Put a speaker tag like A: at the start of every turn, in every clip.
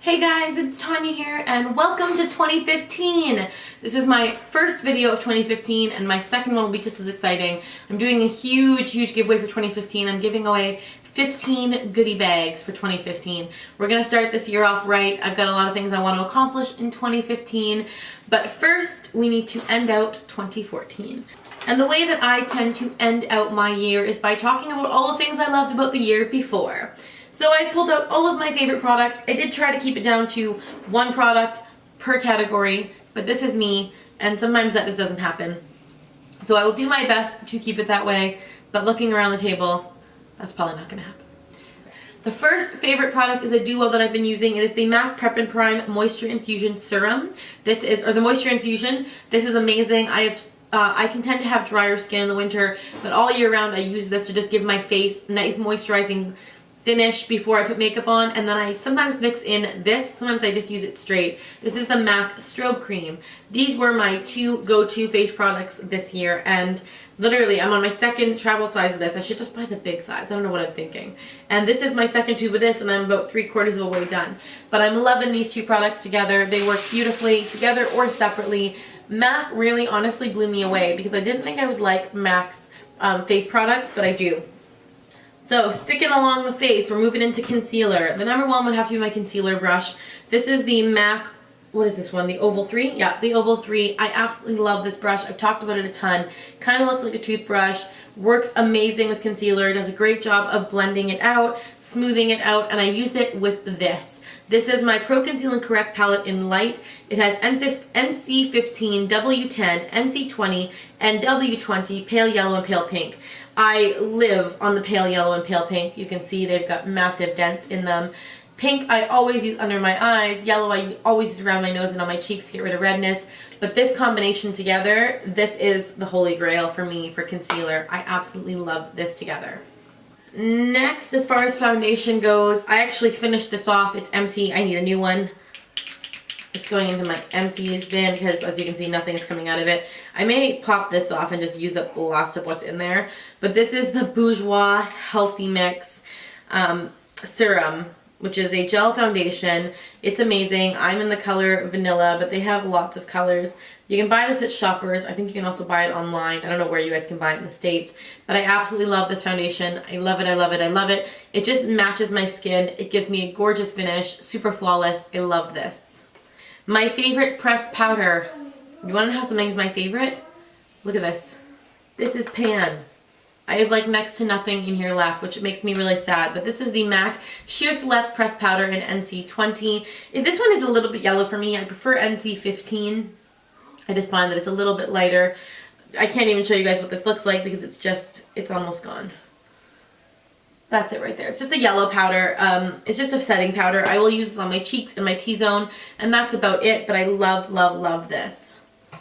A: Hey guys, it's Tanya here and welcome to 2015. This is my first video of 2015 and my second one will be just as exciting. I'm doing a huge giveaway for 2015. I'm giving away 15 goodie bags for 2015. We're gonna start this year off right. I've got a lot of things I want to accomplish in 2015, but first we need to end out 2014. And the way that I tend to end out my year is by talking about all the things I loved about the year before. So I pulled out all of my favorite products. I did try to keep it down to one product per category, but this is me, and sometimes that just doesn't happen. So I will do my best to keep it that way, but looking around the table, that's probably not gonna happen. The first favorite product is a duo that I've been using. It is the MAC Prep and Prime Moisture Infusion Serum. The Moisture Infusion. This is amazing. I can tend to have drier skin in the winter, but all year round I use this to just give my face nice moisturizing finish before I put makeup on, and then I sometimes mix in this, sometimes I just use it straight. This is the MAC Strobe Cream. These were my two go-to face products this year, and literally I'm on my second travel size of this. I should just buy the big size. I don't know what I'm thinking. And this is my second tube of this, and I'm about 3/4 of the way done. But I'm loving these two products together. They work beautifully together or separately. MAC really honestly blew me away because I didn't think I would like MAC's face products, but I do. So sticking along the face, we're moving into concealer. The number one would have to be my concealer brush. This is the MAC, what is this one? The Oval 3? Yeah, the Oval 3. I absolutely love this brush. I've talked about it a ton. Kind of looks like a toothbrush. Works amazing with concealer. Does a great job of blending it out, smoothing it out, and I use it with this. This is my Pro Conceal and Correct palette in light. It has NC15, W10, NC20, and W20, pale yellow and pale pink. I live on the pale yellow and pale pink. You can see they've got massive dents in them. Pink I always use under my eyes. Yellow I always use around my nose and on my cheeks to get rid of redness. But this combination together, this is the holy grail for me for concealer. I absolutely love this together. Next, as far as foundation goes, I actually finished this off. It's empty. I need a new one. It's going into my empties bin because, as you can see, nothing is coming out of it. I may pop this off and just use up the last of what's in there. But this is the Bourjois Healthy Mix Serum, which is a gel foundation. It's amazing. I'm in the color vanilla, but they have lots of colors. You can buy this at Shoppers. I think you can also buy it online. I don't know where you guys can buy it in the States, but I absolutely love this foundation. I love it, I love it, I love it. It just matches my skin. It gives me a gorgeous finish, super flawless. I love this. My favorite pressed powder. You want to know how something is my favorite? Look at this. This is Pan. I have like next to nothing in here left, which makes me really sad. But this is the MAC Sheer Select Pressed Powder in NC20. This one is a little bit yellow for me. I prefer NC15. I just find that it's a little bit lighter. I can't even show you guys what this looks like because it's almost gone. That's it right there. It's just a yellow powder. It's just a setting powder. I will use this on my cheeks and my T-zone, and that's about it, but I love, love, love this.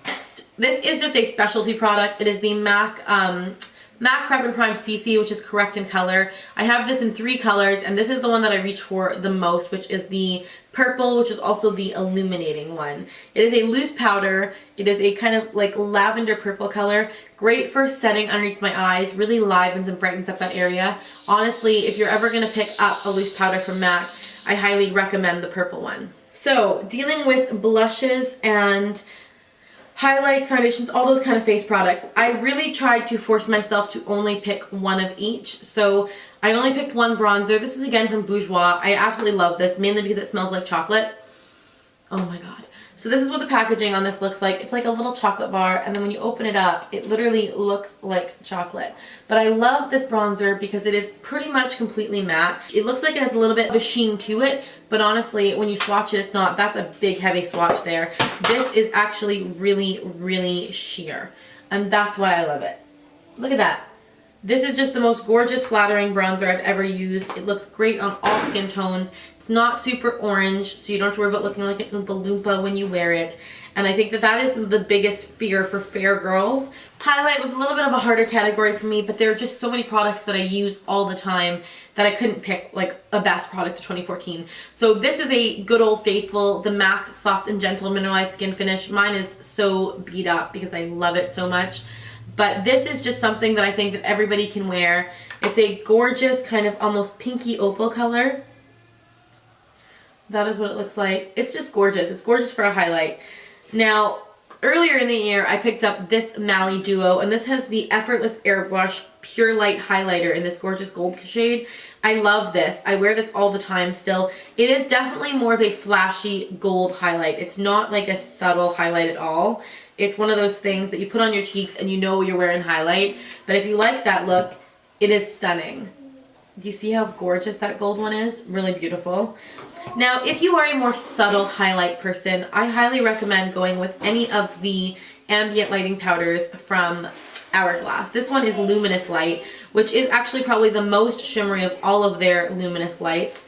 A: Next, this is just a specialty product. It is the MAC Prep and Prime CC, which is correct in color. I have this in 3 colors, and this is the one that I reach for the most, which is the purple, which is also the illuminating one. It is a loose powder. It is a kind of like lavender purple color. Great for setting underneath my eyes. Really livens and brightens up that area. Honestly, if you're ever going to pick up a loose powder from MAC, I highly recommend the purple one. So, dealing with blushes and highlights, foundations, all those kind of face products, I really tried to force myself to only pick one of each. So I only picked one bronzer. This is again from Bourjois. I absolutely love this, mainly because it smells like chocolate. Oh my god. So this is what the packaging on this looks like. It's like a little chocolate bar, and then when you open it up, it literally looks like chocolate. But I love this bronzer because it is pretty much completely matte. It looks like it has a little bit of a sheen to it, but honestly, when you swatch it, it's not. That's a big, heavy swatch there. This is actually really, really sheer, and that's why I love it. Look at that. This is just the most gorgeous, flattering bronzer I've ever used. It looks great on all skin tones. It's not super orange, so you don't have to worry about looking like an Oompa Loompa when you wear it. And I think that that is the biggest fear for fair girls. Highlight was a little bit of a harder category for me, but there are just so many products that I use all the time that I couldn't pick like a best product of 2014. So this is a good old faithful, the MAC Soft and Gentle Mineralized Skin Finish. Mine is so beat up because I love it so much. But this is just something that I think that everybody can wear. It's a gorgeous kind of almost pinky opal color. That is what it looks like. It's just gorgeous. It's gorgeous for a highlight. Now, earlier in the year, I picked up this Mally Duo, and this has the Effortless Airbrush Pure Light Highlighter in this gorgeous gold shade. I love this. I wear this all the time still. It is definitely more of a flashy gold highlight. It's not like a subtle highlight at all. It's one of those things that you put on your cheeks and you know you're wearing highlight. But if you like that look, it is stunning. Do you see how gorgeous that gold one is? Really beautiful. Now, if you are a more subtle highlight person, I highly recommend going with any of the ambient lighting powders from Hourglass. This one is Luminous Light, which is actually probably the most shimmery of all of their luminous lights.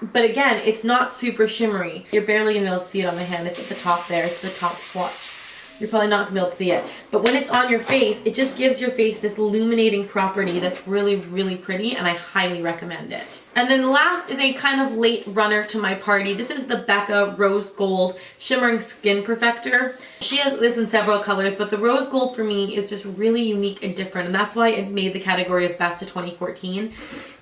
A: But again, it's not super shimmery. You're barely going to be able to see it on my hand. It's at the top there. It's the top swatch. You're probably not going to be able to see it. But when it's on your face, it just gives your face this illuminating property that's really, really pretty, and I highly recommend it. And then last is a kind of late runner to my party. This is the Becca Rose Gold Shimmering Skin Perfector. She has this in several colors, but the rose gold for me is just really unique and different, and that's why it made the category of Best of 2014.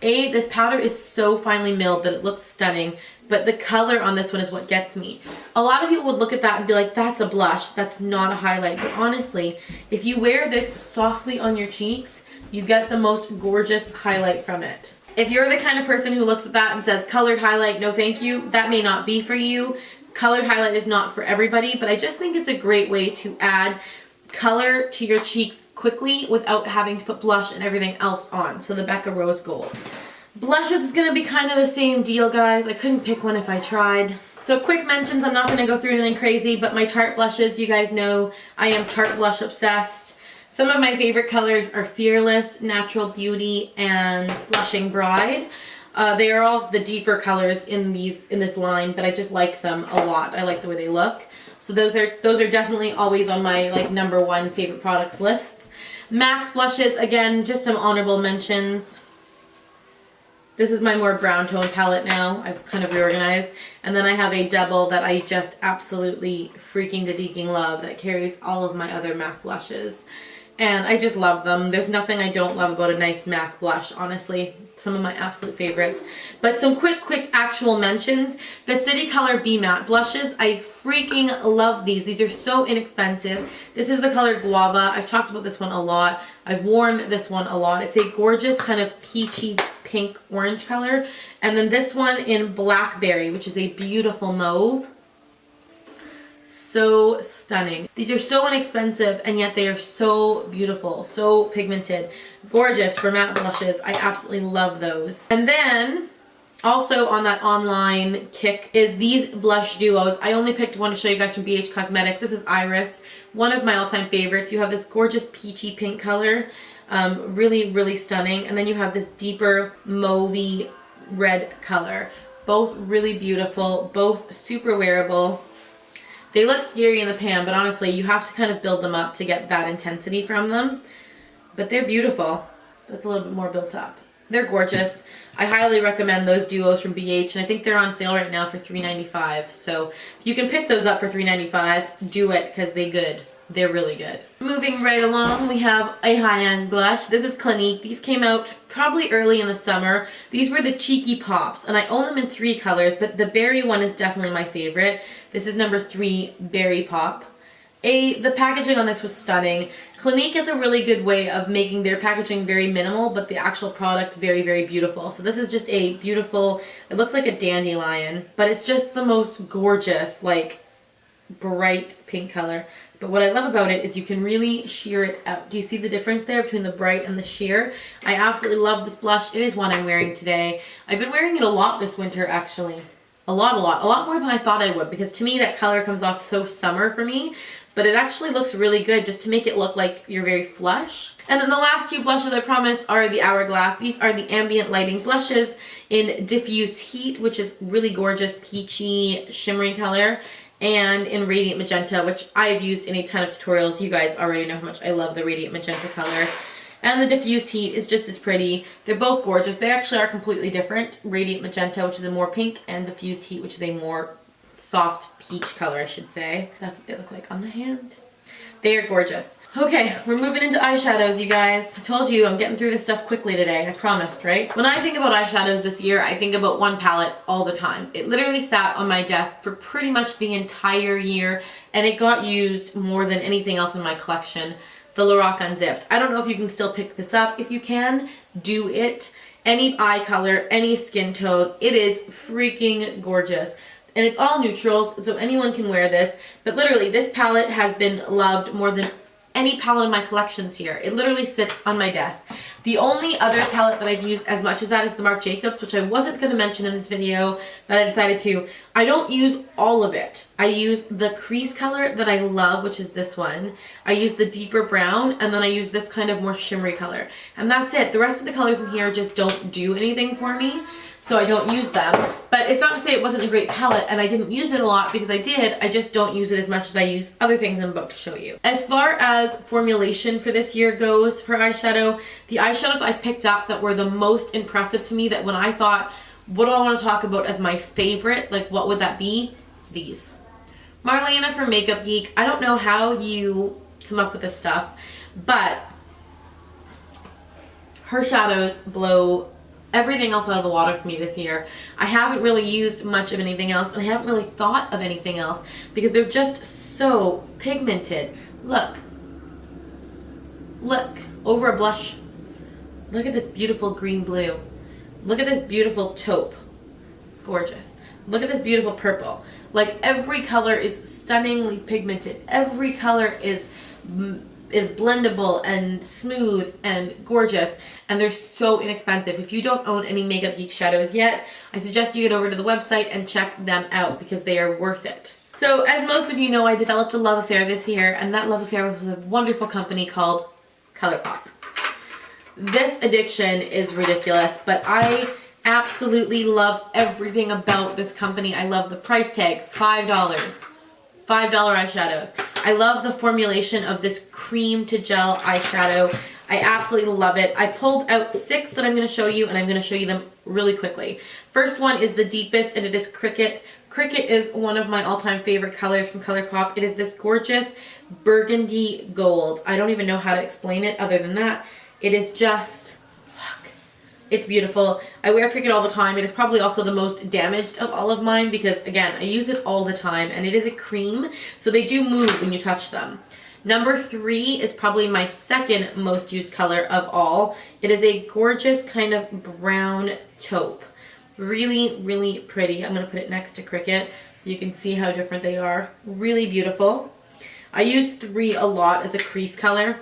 A: This powder is so finely milled that it looks stunning, but the color on this one is what gets me. A lot of people would look at that and be like, that's a blush, that's not a highlight. But honestly, if you wear this softly on your cheeks, you get the most gorgeous highlight from it. If you're the kind of person who looks at that and says, colored highlight, no thank you, that may not be for you. Colored highlight is not for everybody, but I just think it's a great way to add color to your cheeks quickly without having to put blush and everything else on. So the Becca Rose Gold. Blushes is going to be kind of the same deal, guys. I couldn't pick one if I tried. So quick mentions, I'm not going to go through anything crazy, but my Tarte blushes, you guys know I am Tarte blush obsessed. Some of my favorite colors are Fearless, Natural Beauty, and Blushing Bride. They are all the deeper colors in this line, but I just like them a lot. I like the way they look. So those are definitely always on my like #1 favorite products lists. MAC blushes, again, just some honorable mentions. This is my more brown tone palette now. I've kind of reorganized. And then I have a double that I just absolutely freaking deking love that carries all of my other MAC blushes. And I just love them. There's nothing I don't love about a nice MAC blush, honestly. Some of my absolute favorites. But some quick actual mentions. The City Color Be Matte blushes. I freaking love these. These are so inexpensive. This is the color Guava. I've talked about this one a lot. I've worn this one a lot. It's a gorgeous kind of peachy pink orange color. And then this one in Blackberry, which is a beautiful mauve. So stunning. These are so inexpensive and yet they are so beautiful, so pigmented. Gorgeous for matte blushes. I absolutely love those. And then also on that online kick is these blush duos. I only picked one to show you guys from BH Cosmetics. This is Iris, one of my all-time favorites. You have this gorgeous peachy pink color, really stunning. And then you have this deeper mauvey red color. Both really beautiful, both super wearable. They look scary in the pan, but honestly, you have to kind of build them up to get that intensity from them. But they're beautiful. That's a little bit more built up. They're gorgeous. I highly recommend those duos from BH, and I think they're on sale right now for $3.95. So if you can pick those up for $3.95, do it because they're good. They're really good. Moving right along, we have a high-end blush. This is Clinique. These came out probably early in the summer. These were the Cheeky Pops, and I own them in 3 colors, but the berry one is definitely my favorite. This is number 3, Berry Pop. The packaging on this was stunning. Clinique is a really good way of making their packaging very minimal, but the actual product very beautiful. So this is just a beautiful, it looks like a dandelion, but it's just the most gorgeous, like, bright pink color. But what I love about it is you can really sheer it out. Do you see the difference there between the bright and the sheer? I absolutely love this blush. It is one I'm wearing today. I've been wearing it a lot this winter, actually. A lot more than I thought I would, because to me that color comes off so summer for me, but it actually looks really good just to make it look like you're very flush. And then the last 2 blushes I promise are the Hourglass. These are the ambient lighting blushes in Diffused Heat, which is really gorgeous peachy shimmery color, and in Radiant Magenta, which I've used in a ton of tutorials. You guys already know how much I love the Radiant Magenta color. And the Diffused Heat is just as pretty. They're both gorgeous. They actually are completely different. Radiant Magenta, which is a more pink, and Diffused Heat, which is a more soft peach color, I should say. That's what they look like on the hand. They are gorgeous. Okay, we're moving into eyeshadows, you guys. I told you I'm getting through this stuff quickly today. I promised, right? When I think about eyeshadows this year, I think about one palette all the time. It literally sat on my desk for pretty much the entire year, and it got used more than anything else in my collection. The Lorac Unzipped. I don't know if you can still pick this up. If you can, do it. Any eye color, any skin tone, it is freaking gorgeous. And it's all neutrals, so anyone can wear this. But literally, this palette has been loved more than any palette in my collections here. It literally sits on my desk. The only other palette that I've used as much as that is the Marc Jacobs, which I wasn't going to mention in this video, but I decided to. I don't use all of it. I use the crease color that I love, which is this one. I use the deeper brown, and then I use this kind of more shimmery color. And that's it. The rest of the colors in here just don't do anything for me, so I don't use them. But it's not to say it wasn't a great palette and I didn't use it a lot, because I did. I just don't use it as much as I use other things I'm about to show you. As far as formulation for this year goes for eyeshadow, the eyeshadows I picked up that were the most impressive to me, that when I thought, what do I want to talk about as my favorite, like what would that be? These. Marlena from Makeup Geek. I don't know how you come up with this stuff, but her shadows blow everything else out of the water for me this year. I haven't really used much of anything else, and I haven't really thought of anything else because they're just so pigmented. Look. Look. Over a blush. Look at this beautiful green blue. Look at this beautiful taupe. Gorgeous. Look at this beautiful purple. Like, every color is stunningly pigmented. Every color is blendable and smooth and gorgeous, and they're so inexpensive. If you don't own any Makeup Geek shadows yet, I suggest you get over to the website and check them out because they are worth it. So as most of you know, I developed a love affair this year, and that love affair was with a wonderful company called ColourPop. This addiction is ridiculous, but I absolutely love everything about this company. I love the price tag, $5. $5 eyeshadows. I love the formulation of this cream to gel eyeshadow. I absolutely love it. I pulled out 6 that I'm going to show you, and I'm going to show you them really quickly. First one is the deepest, and it is Cricket. Cricket is one of my all-time favorite colors from ColourPop. It is this gorgeous burgundy gold. I don't even know how to explain it other than that. It is just, look, it's beautiful. I wear Cricket all the time. It is probably also the most damaged of all of mine because, again, I use it all the time, and it is a cream, so they do move when you touch them. Number 3 is probably my second most used color of all. It is a gorgeous kind of brown taupe. Really, really pretty. I'm going to put it next to Cricket so you can see how different they are. Really beautiful. I use 3 a lot as a crease color.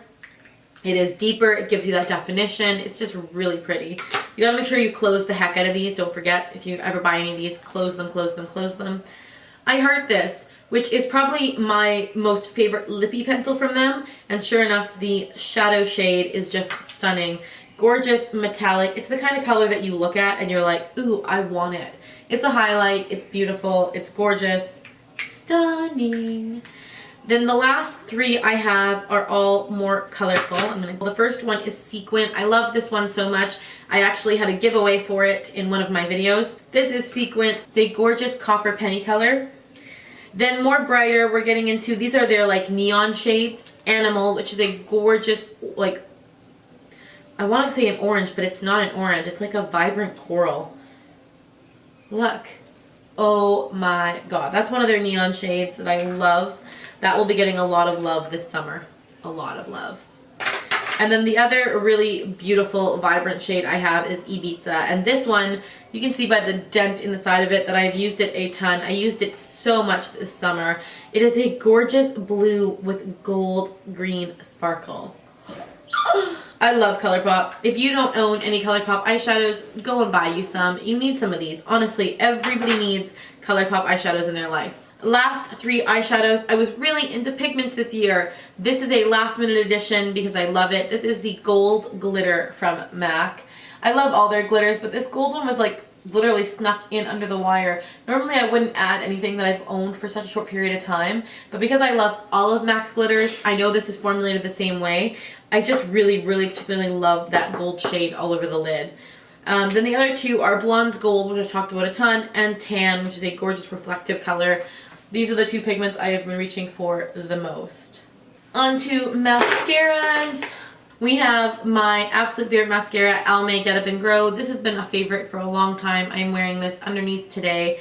A: It is deeper, it gives you that definition. It's just really pretty. You gotta make sure you close the heck out of these. Don't forget, if you ever buy any of these, close them, close them, close them. I Heart This, which is probably my most favorite lippy pencil from them. And sure enough, the shadow shade is just stunning. Gorgeous, metallic. It's the kind of color that you look at and you're like, ooh, I want it. It's a highlight, it's beautiful, it's gorgeous, stunning. Then the last 3 I have are all more colorful. The first one is Sequin. I love this one so much. I actually had a giveaway for it in one of my videos. This is Sequin. It's a gorgeous copper penny color. Then more brighter, we're getting into, these are their like neon shades. Animal, which is a gorgeous, like, I want to say an orange, but it's not an orange. It's like a vibrant coral. Look. Oh my god. That's one of their neon shades that I love. That will be getting a lot of love this summer. A lot of love. And then the other really beautiful, vibrant shade I have is Ibiza. And this one, you can see by the dent in the side of it that I've used it a ton. I used it so much this summer. It is a gorgeous blue with gold green sparkle. I love ColourPop. If you don't own any ColourPop eyeshadows, go and buy you some. You need some of these. Honestly, everybody needs ColourPop eyeshadows in their life. Last 3 eyeshadows. I was really into pigments this year. This is a last minute addition because I love it. This is the gold glitter from MAC. I love all their glitters, but this gold one was like literally snuck in under the wire. Normally I wouldn't add anything that I've owned for such a short period of time, but because I love all of MAC's glitters, I know this is formulated the same way. I just really, really particularly love that gold shade all over the lid. Then the other 2 are Blonde's Gold, which I've talked about a ton, and Tan, which is a gorgeous reflective color. These are the 2 pigments I have been reaching for the most. On to mascaras. We have my absolute favorite mascara, Almay Get Up and Grow. This has been a favorite for a long time. I'm wearing this underneath today.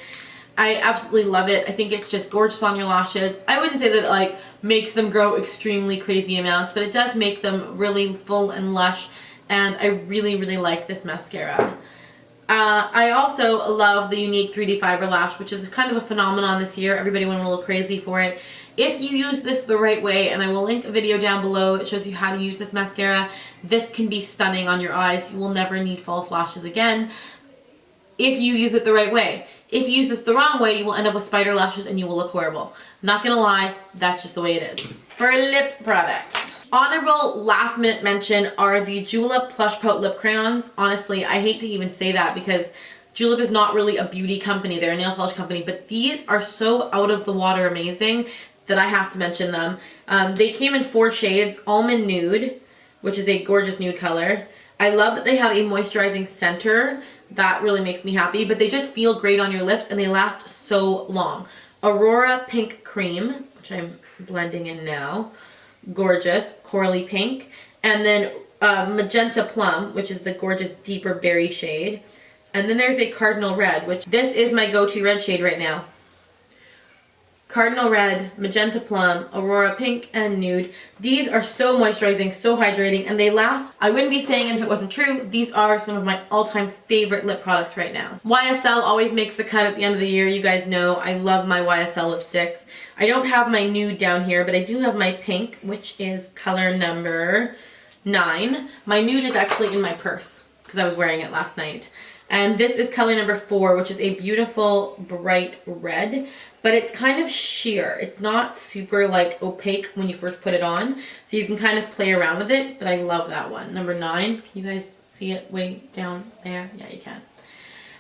A: I absolutely love it. I think it's just gorgeous on your lashes. I wouldn't say that it like makes them grow extremely crazy amounts, but it does make them really full and lush, and I really, really like this mascara. I also love the Unique 3D Fiber Lash, which is kind of a phenomenon this year. Everybody went a little crazy for it. If you use this the right way, and I will link a video down below that shows you how to use this mascara, this can be stunning on your eyes. You will never need false lashes again if you use it the right way. If you use this the wrong way, you will end up with spider lashes and you will look horrible. Not gonna lie, that's just the way it is. For lip products, honorable last minute mention are the Julep Plush Pout Lip Crayons. Honestly, I hate to even say that because Julep is not really a beauty company, they're a nail polish company, but these are so out of the water amazing that I have to mention them. They came in 4 shades, Almond Nude, which is a gorgeous nude color. I love that they have a moisturizing center. That really makes me happy, but they just feel great on your lips and they last so long. Aurora Pink Cream, which I'm blending in now. Gorgeous, corally pink. And then Magenta Plum, which is the gorgeous deeper berry shade. And then there's a Cardinal Red, which this is my go-to red shade right now. Cardinal Red, Magenta Plum, Aurora Pink, and Nude. These are so moisturizing, so hydrating, and they last. I wouldn't be saying it if it wasn't true. These are some of my all-time favorite lip products right now. YSL always makes the cut at the end of the year. You guys know I love my YSL lipsticks. I don't have my nude down here, but I do have my pink, which is color number 9. My nude is actually in my purse because I was wearing it last night. And this is color number 4, which is a beautiful bright red, but it's kind of sheer. It's not super like opaque when you first put it on, so you can kind of play around with it, but I love that one. Number 9, can you guys see it way down there? Yeah, you can.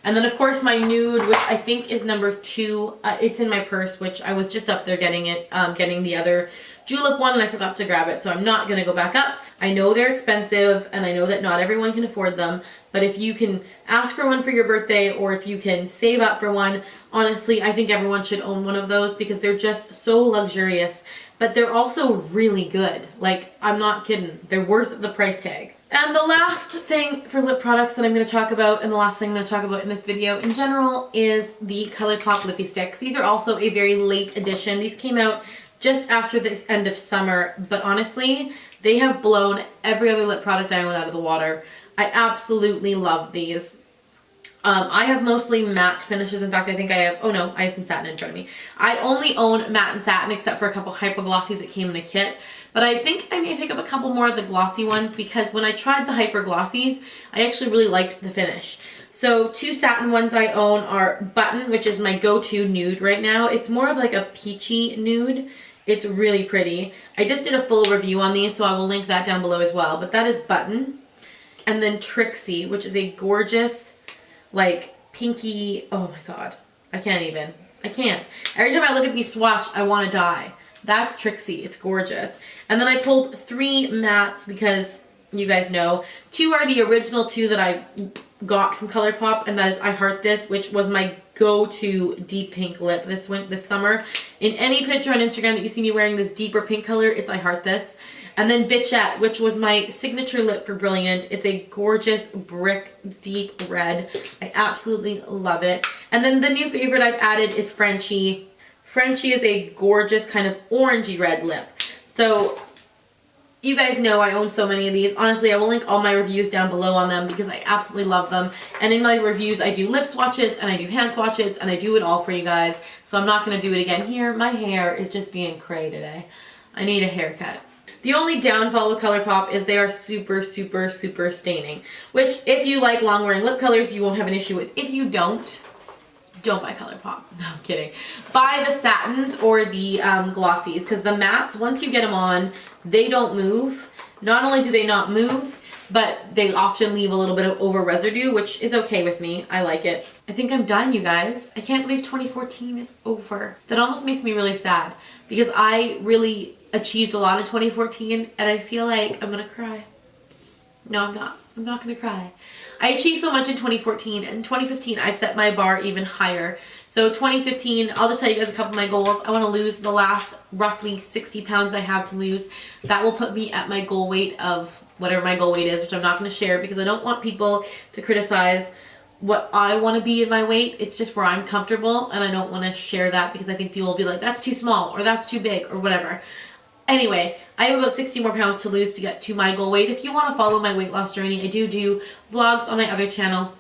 A: And then of course my nude, which I think is number 2. It's in my purse, which I was just up there getting it, getting the other Julep one, and I forgot to grab it, so I'm not gonna go back up. I know they're expensive, and I know that not everyone can afford them, but if you can ask for one for your birthday, or if you can save up for one, honestly, I think everyone should own one of those because they're just so luxurious, but they're also really good. Like, I'm not kidding. They're worth the price tag. And the last thing for lip products that I'm going to talk about, and the last thing I'm going to talk about in this video in general, is the ColourPop Lippy Sticks. These are also a very late edition. These came out just after the end of summer, but honestly, they have blown every other lip product I own out of the water. I absolutely love these. I have mostly matte finishes. In fact, I think I have, oh no, I have some satin in front of me. I only own matte and satin except for a couple hyper glossies that came in a kit. But I think I may pick up a couple more of the glossy ones because when I tried the hyper glossies, I actually really liked the finish. So 2 satin ones I own are Button, which is my go-to nude right now. It's more of like a peachy nude. It's really pretty. I just did a full review on these, so I will link that down below as well. But that is Button. And then Trixie, which is a gorgeous, like, pinky, oh my god. I can't even. I can't. Every time I look at these swatch, I want to die. That's Trixie. It's gorgeous. And then I pulled 3 mattes because you guys know. 2 are the original 2 that I got from ColourPop, and that is I Heart This, which was my go-to deep pink lip this summer. In any picture on Instagram that you see me wearing this deeper pink color, it's I Heart This. And then Bitchette, which was my signature lip for Brilliant. It's a gorgeous brick deep red. I absolutely love it. And then the new favorite I've added is Frenchie. Frenchie is a gorgeous kind of orangey red lip. So you guys know I own so many of these. Honestly, I will link all my reviews down below on them because I absolutely love them. And in my reviews, I do lip swatches and I do hand swatches and I do it all for you guys. So I'm not going to do it again here. My hair is just being cray today. I need a haircut. The only downfall with ColourPop is they are super, super, super staining. Which, if you like long wearing lip colors, you won't have an issue with. If you don't buy ColourPop. No, I'm kidding. Buy the satins or the glossies, because the mattes, once you get them on, they don't move. Not only do they not move, but they often leave a little bit of over residue, which is okay with me. I like it. I think I'm done, you guys. I can't believe 2014 is over. That almost makes me really sad, because I really achieved a lot in 2014, and I feel like I'm gonna cry. No, I'm not. I'm not gonna cry. I achieved so much in 2014, and in 2015 I've set my bar even higher. So 2015, I'll just tell you guys a couple of my goals. I want to lose the last roughly 60 pounds I have to lose. That will put me at my goal weight of whatever my goal weight is, which I'm not going to share because I don't want people to criticize what I want to be in my weight. It's just where I'm comfortable, and I don't want to share that because I think people will be like, that's too small or that's too big or whatever. Anyway, I have about 60 more pounds to lose to get to my goal weight. If you want to follow my weight loss journey, I do vlogs on my other channel,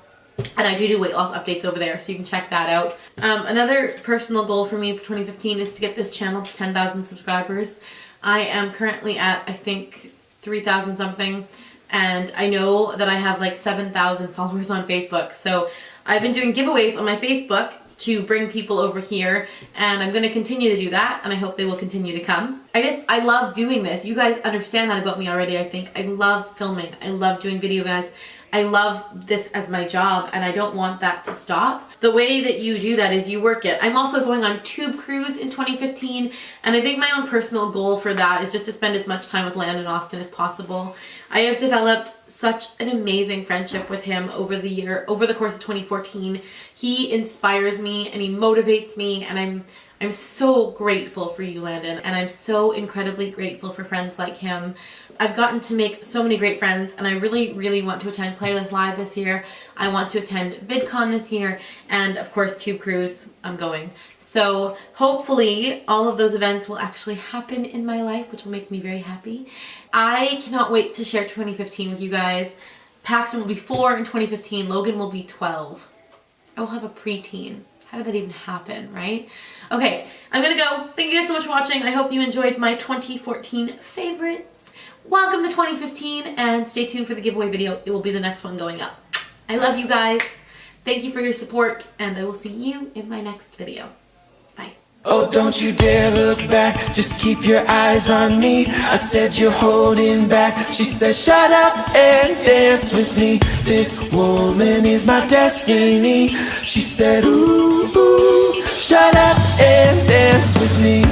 A: and I do weight loss updates over there, so you can check that out. Another personal goal for me for 2015 is to get this channel to 10,000 subscribers. I am currently at, I think, 3,000 something, and I know that I have like 7,000 followers on Facebook. So I've been doing giveaways on my Facebook to bring people over here, and I'm going to continue to do that, and I hope they will continue to come. I love doing this. You guys understand that about me already, I think. I love filming. I love doing video, guys. I love this as my job, and I don't want that to stop. The way that you do that is you work it. I'm also going on Tube Cruise in 2015, and I think my own personal goal for that is just to spend as much time with Landon Austin as possible. I have developed such an amazing friendship with him over the course of 2014. He inspires me and he motivates me, and I'm so grateful for you, Landon, and I'm so incredibly grateful for friends like him. I've gotten to make so many great friends, and I really want to attend Playlist Live this year. I want to attend VidCon this year, and of course Tube Cruise, I'm going. So hopefully all of those events will actually happen in my life, which will make me very happy. I cannot wait to share 2015 with you guys. Paxton will be 4 in 2015, Logan will be 12. I will have a preteen. How did that even happen, right? Okay, I'm gonna go. Thank you guys so much for watching. I hope you enjoyed my 2014 favorites. Welcome to 2015, and stay tuned for the giveaway video. It will be the next one going up. I love you guys. Thank you for your support, and I will see you in my next video. Bye.
B: Oh, don't you dare look back, just keep your eyes on me. I said you're holding back. She said shut up and dance with me. This woman is my destiny. She said ooh, ooh, shut up and dance with me.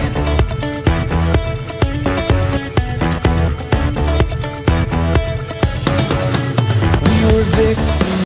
B: We were victims.